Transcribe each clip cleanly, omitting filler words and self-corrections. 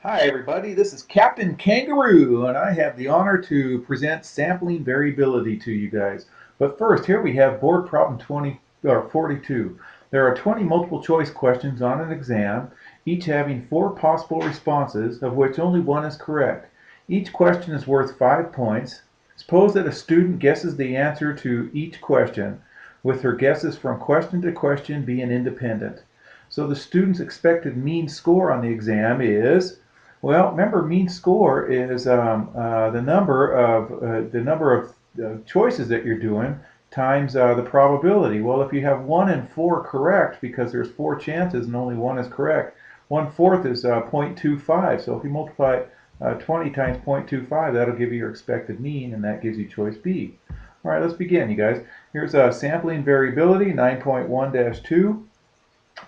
Hi everybody, this is Captain Kangaroo, and I have the honor to present sampling variability to you guys. But first, here we have board problem 42. There are 20 multiple choice questions on an exam, each having 4 possible responses, of which only one is correct. Each question is worth 5 points. Suppose that a student guesses the answer to each question, with her guesses from question to question being independent. So the student's expected mean score on the exam is, well, remember, mean score is the number of choices that you're doing times the probability. Well, if you have 1 and 4 correct, because there's 4 chances and only 1 is correct, 1/4 is 0.25. So if you multiply 20 times 0.25, that'll give you your expected mean, and that gives you choice B. All right, let's begin, you guys. Here's sampling variability 9.1-2.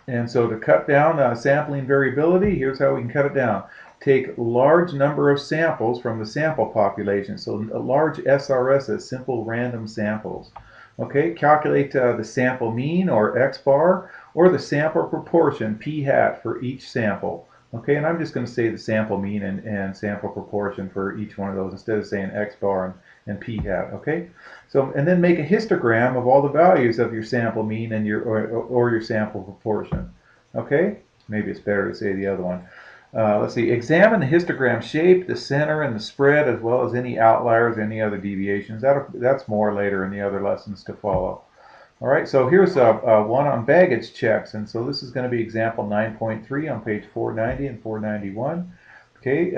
And so to cut down sampling variability, here's how we can cut it down. Take large number of samples from the sample population. So a large SRS is simple random samples. Okay, calculate the sample mean, or X bar, or the sample proportion, P hat, for each sample. Okay, and I'm just going to say the sample mean and sample proportion for each one of those instead of saying X bar and P hat. Okay, so and then make a histogram of all the values of your sample mean and or your sample proportion. Okay, maybe it's better to say the other one. Let's see. Examine the histogram shape, the center, and the spread, as well as any outliers, any other deviations. That's more later in the other lessons to follow. All right, so here's one on baggage checks, and so this is going to be example 9.3 on page 490 and 491. Okay,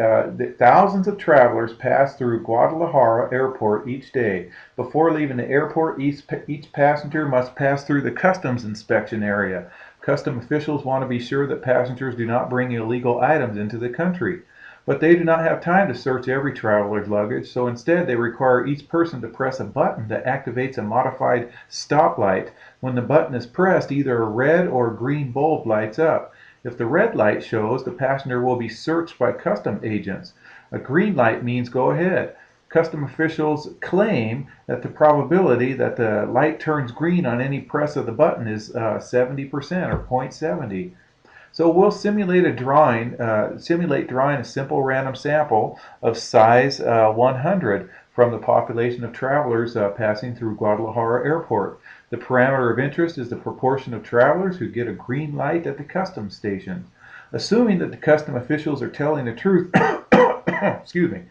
thousands of travelers pass through Guadalajara Airport each day. Before leaving the airport, each passenger must pass through the customs inspection area. Custom officials want to be sure that passengers do not bring illegal items into the country. But they do not have time to search every traveler's luggage, so instead they require each person to press a button that activates a modified stoplight. When the button is pressed, either a red or green bulb lights up. If the red light shows, the passenger will be searched by custom agents. A green light means go ahead. Custom officials claim that the probability that the light turns green on any press of the button is 70%, or 0.70. So we'll simulate drawing a simple random sample of size 100 from the population of travelers passing through Guadalajara Airport. The parameter of interest is the proportion of travelers who get a green light at the customs station. Assuming that the custom officials are telling the truth, excuse me,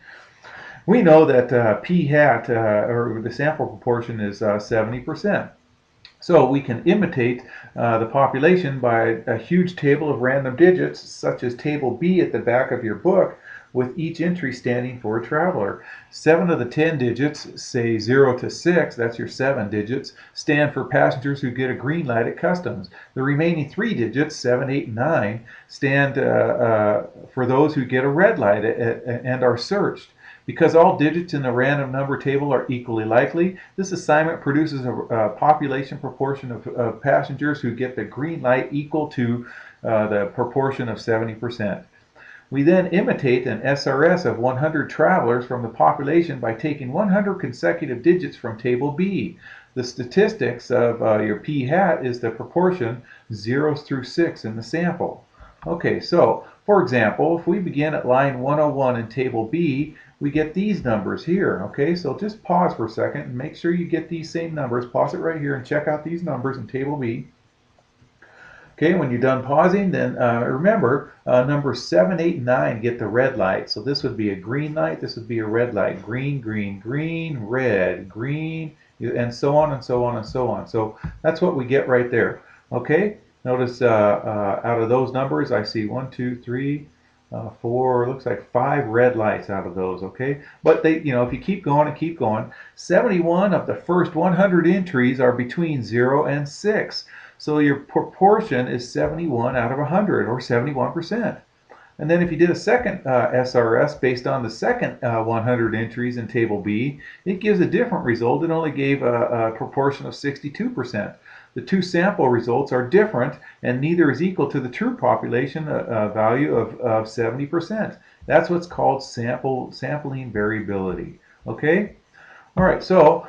we know that p hat, or the sample proportion, is 70%. So we can imitate the population by a huge table of random digits, such as table B at the back of your book, with each entry standing for a traveler. 7 of the 10 digits, say 0 to 6, that's your 7 digits, stand for passengers who get a green light at customs. The remaining 3 digits, 7, 8, and 9, stand for those who get a red light and are searched. Because all digits in the random number table are equally likely, this assignment produces a population proportion of passengers who get the green light equal to the proportion of 70%. We then imitate an SRS of 100 travelers from the population by taking 100 consecutive digits from table B. The statistics of your p hat is the proportion 0s through 6 in the sample. Okay, so for example, if we begin at line 101 in table B, we get these numbers here. Okay, so just pause for a second and make sure you get these same numbers. Pause it right here and check out these numbers in table B. Okay, when you're done pausing, then remember numbers 7, 8, and 9 get the red light. So this would be a green light, this would be a red light. Green, green, green, red, green, and so on and so on and so on. So that's what we get right there. Okay, notice out of those numbers, I see 1, 2, 3, 4, looks like 5 red lights out of those. Okay, but they, if you keep going and keep going, 71 of the first 100 entries are between 0 and 6. So your proportion is 71 out of 100, or 71%. And then if you did a second SRS based on the second 100 entries in table B, it gives a different result. It only gave a proportion of 62%. The two sample results are different, and neither is equal to the true population value of 70%. That's what's called sampling variability. Okay? All right, so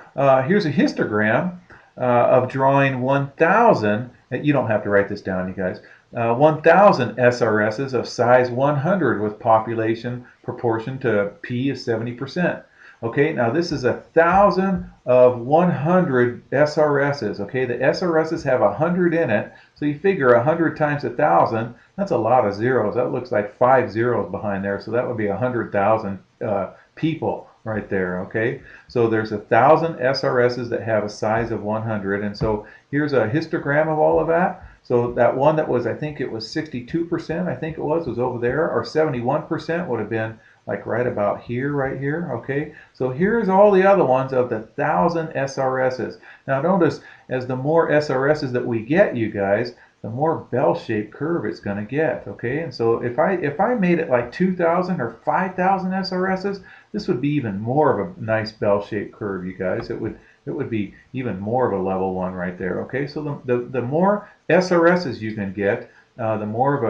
here's a histogram of drawing 1,000. You don't have to write this down, you guys. 1,000 SRSs of size 100 with population proportion to P is 70%. Okay, now this is 1,000 of 100 SRSs. Okay, the SRSs have 100 in it, so you figure 100 times 1,000, that's a lot of zeros. That looks like 5 zeros behind there, so that would be 100,000 people right there. Okay, so there's 1,000 SRSs that have a size of 100, and so here's a histogram of all of that. So that one that was, I think it was 62%, I think it was over there, or 71% would have been like right about here, right here. Okay, so here's all the other ones of the 1,000 SRSs. Now notice, as the more SRSs that we get, you guys, the more bell-shaped curve it's going to get. Okay, and so if I made it like 2,000 or 5,000 SRSs, this would be even more of a nice bell-shaped curve, you guys. It would be even more of a level one right there. Okay, so the more SRSs you can get, the more of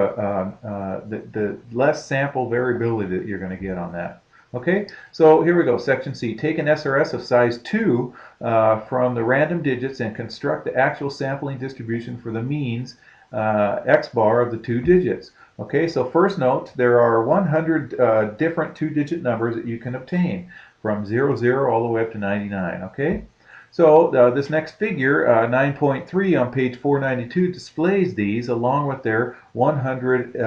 the less sample variability that you're going to get on that. Okay, so here we go. Section C. Take an SRS of size 2 from the random digits and construct the actual sampling distribution for the means X bar of the 2 digits. Okay, so first note, there are 100 different 2-digit numbers that you can obtain from 00 all the way up to 99. Okay, so this next figure, 9.3 on page 492, displays these along with their 100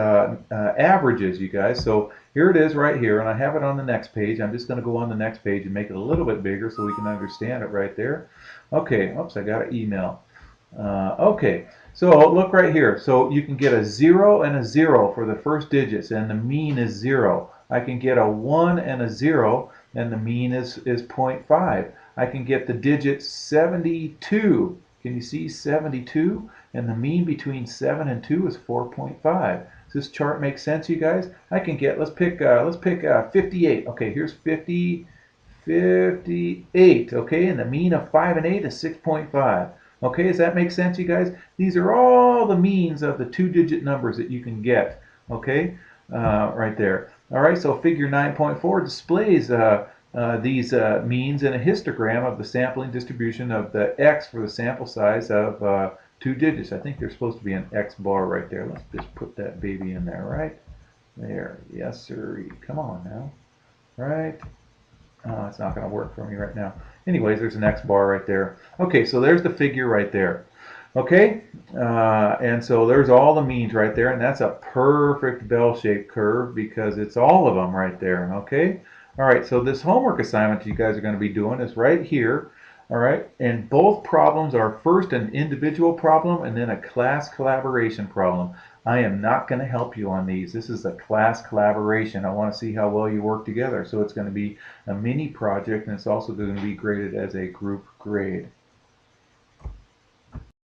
averages, you guys. So here it is right here, and I have it on the next page. I'm just going to go on the next page and make it a little bit bigger so we can understand it right there. Okay, oops, I got an email. Okay, so look right here. So you can get a 0 and a 0 for the first digits, and the mean is 0. I can get a 1 and a 0, and the mean is 0.5. I can get the digit 72. Can you see 72? And the mean between 7 and 2 is 4.5. Does this chart make sense, you guys? I can get, let's pick 58. Okay, here's 58. Okay, and the mean of 5 and 8 is 6.5. Okay, does that make sense, you guys? These are all the means of the 2-digit numbers that you can get. Okay, right there. All right, so figure 9.4 displays these means in a histogram of the sampling distribution of the X for the sample size of 2 digits. I think there's supposed to be an X bar right there. Let's just put that baby in there, right? There, yes sir. Come on now, right? Oh, it's not going to work for me right now. Anyways, there's an X bar right there. Okay, so there's the figure right there. Okay, and so there's all the means right there, and that's a perfect bell-shaped curve because it's all of them right there. Okay, all right, so this homework assignment you guys are going to be doing is right here. All right, and both problems are first an individual problem and then a class collaboration problem. I am not going to help you on these. This is a class collaboration. I want to see how well you work together. So it's going to be a mini project, and it's also going to be graded as a group grade.